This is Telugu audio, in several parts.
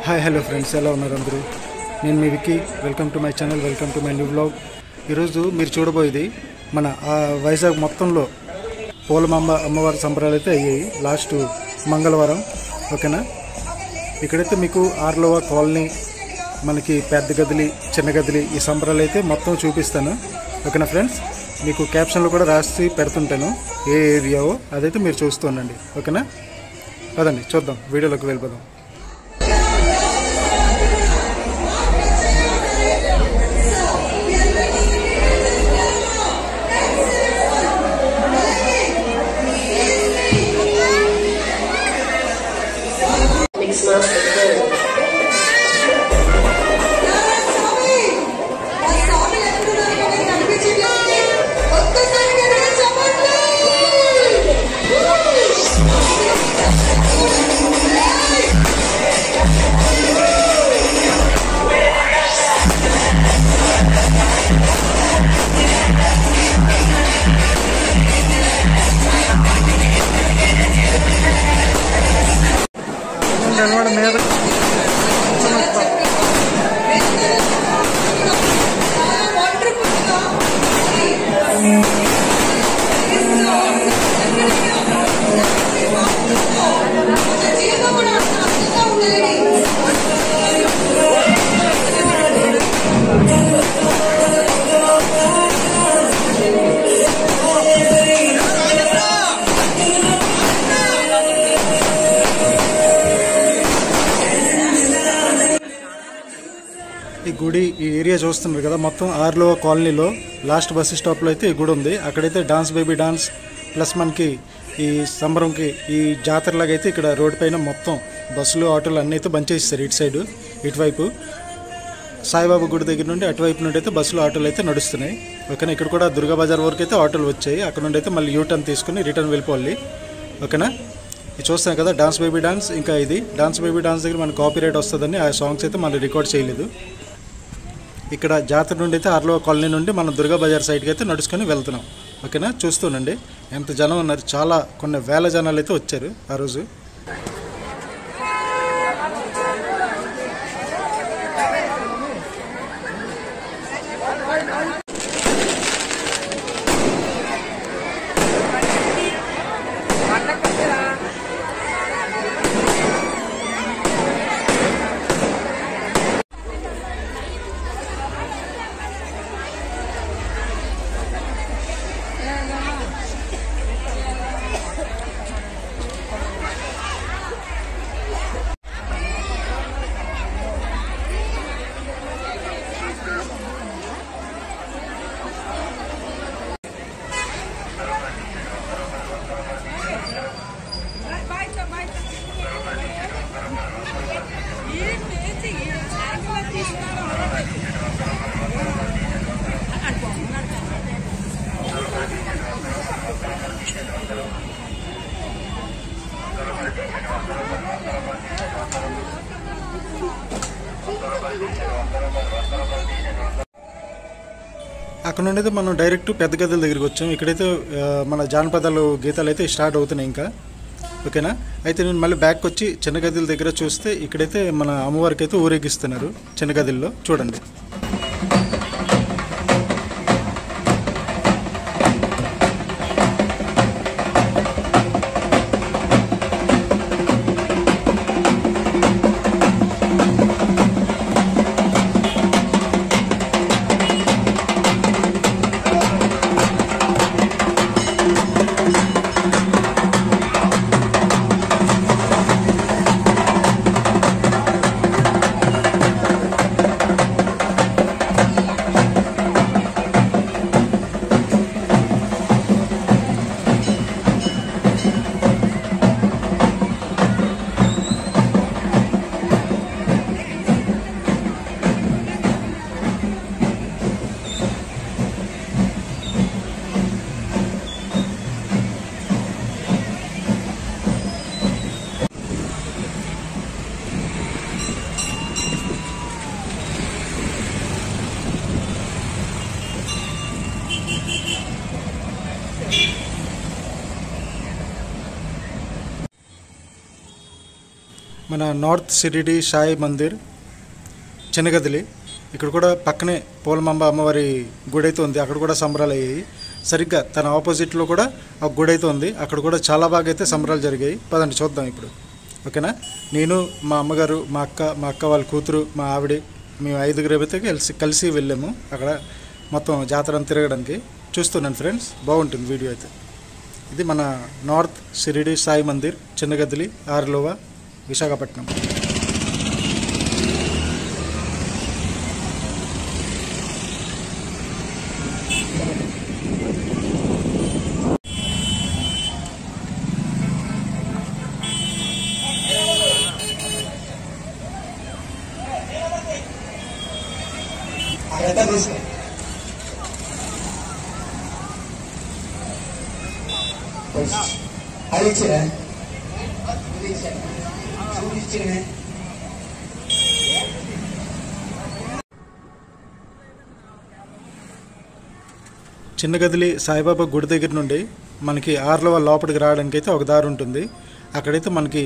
హాయ్ హలో ఫ్రెండ్స్, ఎలా ఉన్నారు అందరూ? నేను మీ Vicky. Welcome to my channel, welcome to my new blog. ఈరోజు మీరు చూడబోయేది మన వైజాగ్ మొత్తంలో పూలమాంబ అమ్మవారి సంబరాలు అయితే అయ్యాయి లాస్ట్ మంగళవారం. ఓకేనా? ఇక్కడైతే మీకు ఆర్లోవా కాలనీ, మనకి పెద్ద గదిలి, చిన్న గదిలి, ఈ సంబరాలు అయితే మొత్తం చూపిస్తాను. ఓకేనా ఫ్రెండ్స్? మీకు క్యాప్షన్లో కూడా రాసి పెడుతుంటాను ఏ ఏరియావో, అదైతే మీరు చూస్తూ ఉండండి. ఓకేనా? అదండి, చూద్దాం, వీడియోలోకి వెళ్ళిపోదాం. మీద ఈ గుడి, ఈ ఏరియా చూస్తున్నారు కదా, మొత్తం ఆర్లో కాలనీలో లాస్ట్ బస్ స్టాప్లో అయితే ఈ గుడి ఉంది. అక్కడైతే డాన్స్ బేబీ డాన్స్ ప్లస్ మనకి ఈ సంబరంకి ఈ జాతరలాగా అయితే ఇక్కడ రోడ్డు పైన మొత్తం బస్సులు ఆటోలు అన్నీ అయితే బంద్ చేస్తారు. ఇటు సైడు, ఇటువైపు సాయిబాబా గుడి దగ్గర నుండి అటువైపు నుండి అయితే బస్సులు ఆటోలు అయితే నడుస్తున్నాయి. ఓకేనా? ఇక్కడ కూడా దుర్గా బజార్ వరకు అయితే ఆటోలు వచ్చాయి. అక్కడ నుండి అయితే మళ్ళీ యూటర్న్ తీసుకుని రిటర్న్ వెళ్ళిపోవాలి. ఓకేనా? ఇది చూస్తాం కదా, డాన్స్ బేబీ డాన్స్. ఇంకా ఇది డాన్స్ బేబీ డాన్స్ దగ్గర మనకు కాపీరైట్ వస్తుందని ఆ సాంగ్స్ అయితే మళ్ళీ రికార్డ్ చేయలేదు. ఇక్కడ జాతర నుండి అయితే ఆర్లో కాలనీ నుండి మనం దుర్గా బజార్ సైడ్కి అయితే నడుచుకొని వెళ్తున్నాం. ఓకేనా? చూస్తూనండి ఎంత జనం ఉన్నారు. చాలా కొన్ని వేల జనాలు అయితే వచ్చారు ఆ రోజు. అక్కడ నుండి అయితే మనం డైరెక్ట్ పెద్ద గదుల దగ్గరికి వచ్చాం. ఇక్కడైతే మన జానపదాలు గీతాలు అయితే స్టార్ట్ అవుతున్నాయి ఇంకా. ఓకేనా? అయితే నేను మళ్ళీ బ్యాక్ వచ్చి చిన్న గదుల దగ్గర చూస్తే ఇక్కడైతే మన అమ్మవారికి అయితే ఊరేగిస్తున్నారు చిన్న గదుల్లో. చూడండి. మన నార్త్ షిరిడి సాయి మందిర్ చిన్నగదిలి. ఇక్కడ కూడా పక్కనే పోలమాంబ అమ్మవారి గుడి అయితే ఉంది. అక్కడ కూడా సంబరాలు అయ్యాయి. సరిగ్గా తన ఆపోజిట్లో కూడా ఒక గుడి అయితే ఉంది. అక్కడ కూడా చాలా బాగా అయితే సంబరాలు జరిగాయి. పదండి చూద్దాం ఇప్పుడు. ఓకేనా? నేను, మా అమ్మగారు, మా అక్క వాళ్ళ కూతురు, మా ఆవిడ, మేము 5గురు అయితే కలిసి వెళ్ళాము అక్కడ మొత్తం జాతరను తిరగడానికి. చూస్తున్నాను ఫ్రెండ్స్, బాగుంటుంది వీడియో అయితే. ఇది మన నార్త్ షిరిడి సాయి మందిర్ చిన్నగదిలి, ఆర్లోవా, విశాఖపట్నం. చిన్నగదిలి సాయిబాబా గుడి దగ్గర నుండి మనకి ఆర్లోవా లోపలికి రావడానికి అయితే ఒక దారి ఉంటుంది. అక్కడైతే మనకి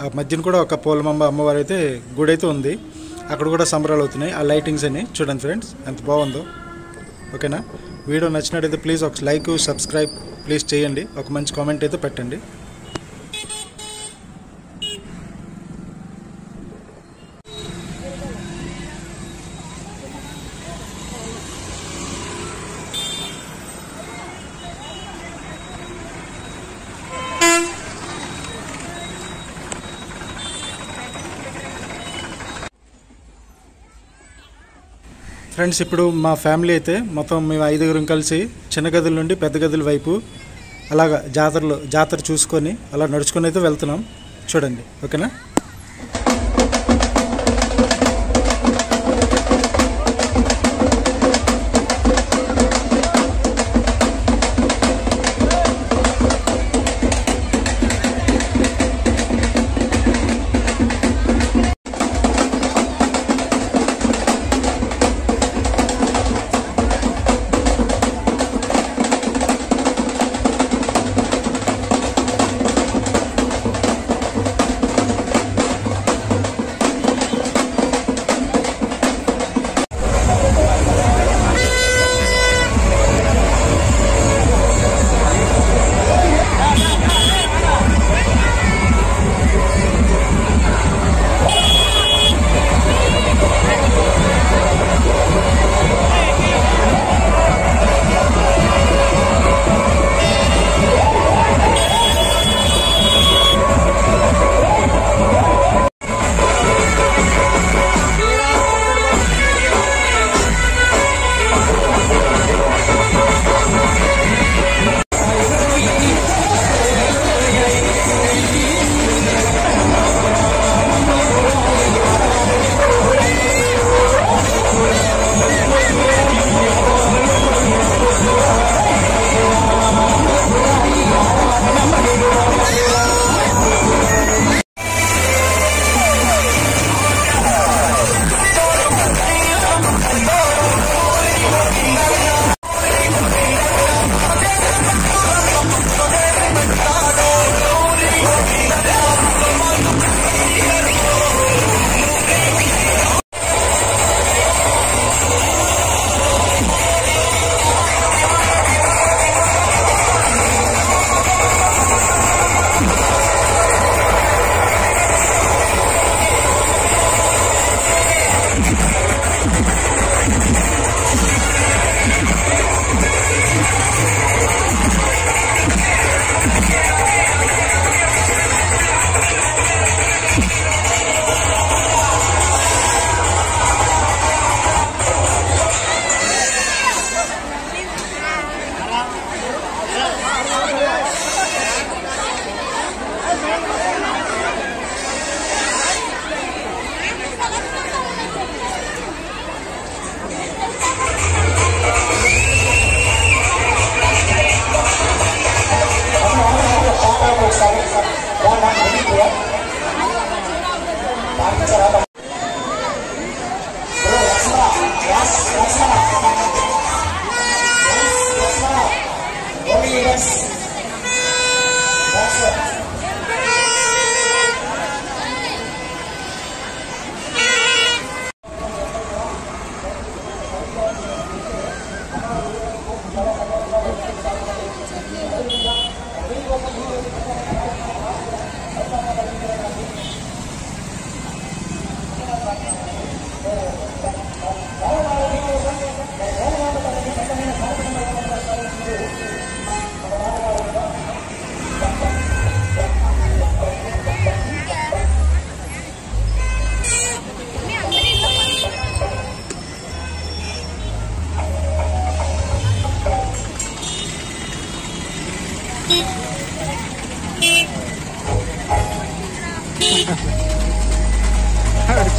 ఆ మధ్యన కూడా ఒక పోలమాంబ అమ్మవారు అయితే గుడి అయితే ఉంది. అక్కడ కూడా సంబరాలు అవుతున్నాయి. ఆ లైటింగ్స్ అని చూడండి ఫ్రెండ్స్, ఎంత బాగుందో. ఓకేనా? వీడియో నచ్చినట్టయితే ప్లీజ్ ఒక లైక్, సబ్స్క్రైబ్ ప్లీజ్ చేయండి. ఒక మంచి కామెంట్ అయితే పెట్టండి. ఫ్రెండ్స్, ఇప్పుడు మా ఫ్యామిలీ అయితే మొత్తం మేము 5గురం కలిసి చిన్న గదుల నుండి పెద్ద గదుల వైపు అలాగా జాతర చూసుకొని అలా నడుచుకొని అయితే వెళ్తున్నాం. చూడండి. ఓకేనా?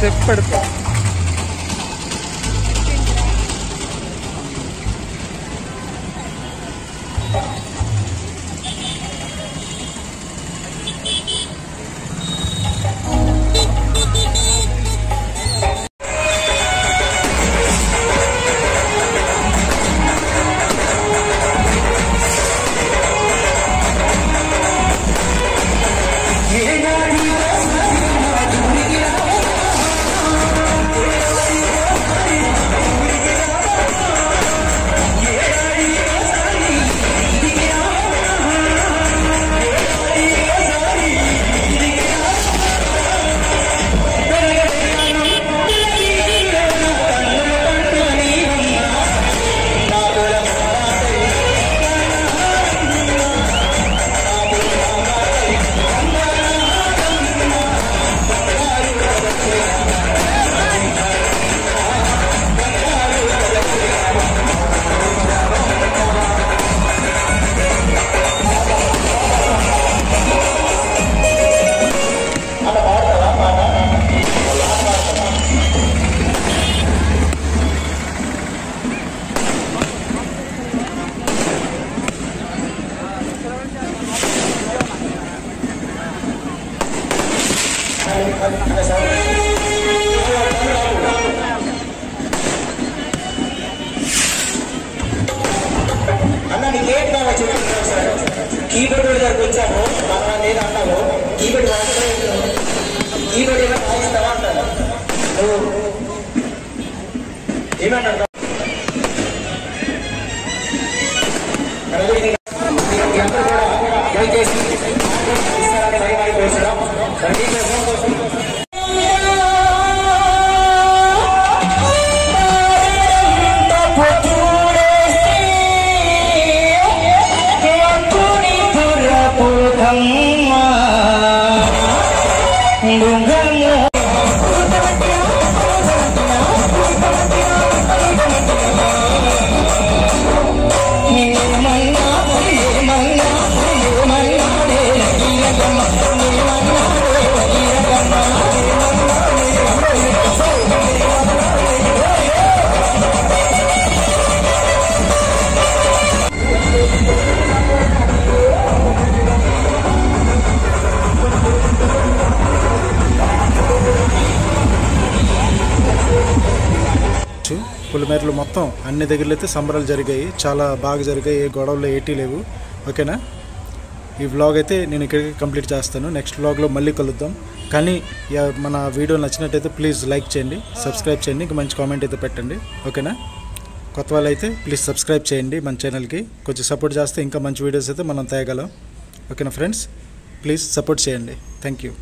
చెప్పి పెడతా. అన్న నీకు ఏం కావాలి చెప్తున్నావు సార్. కీబోర్డ్ దగ్గరకు వచ్చాము, మనం నేను అన్నాము కీబోర్డ్ కీబోర్డ్ ఏమైనా వాయిస్తావా అంటాను. నువ్వు ఏమన్నా అందరూ కూడా దయచేసి ఇస్తారని భయపడి కోరుతున్నాం. పులిమేరలు మొత్తం అన్ని దగ్గరలో అయితే సంబరాలు జరిగాయి, చాలా బాగా జరిగాయి, ఏ గొడవలు ఏటీ లేవు. ఓకేనా, ఈ వ్లాగ్ అయితే నేను ఇక్కడికి కంప్లీట్ చేస్తాను. నెక్స్ట్ వ్లాగ్లో మళ్ళీ కలుద్దాం. కానీ మన వీడియో నచ్చినట్టయితే ప్లీజ్ లైక్ చేయండి, సబ్స్క్రైబ్ చేయండి, ఇంకా మంచి కామెంట్ అయితే పెట్టండి. ఓకేనా, కొత్త వాళ్ళు అయితే ప్లీజ్ సబ్స్క్రైబ్ చేయండి మన ఛానల్కి. కొంచెం సపోర్ట్ చేస్తే ఇంకా మంచి వీడియోస్ అయితే మనం తేగలం. ఓకేనా ఫ్రెండ్స్, ప్లీజ్ సపోర్ట్ చేయండి. Thank you.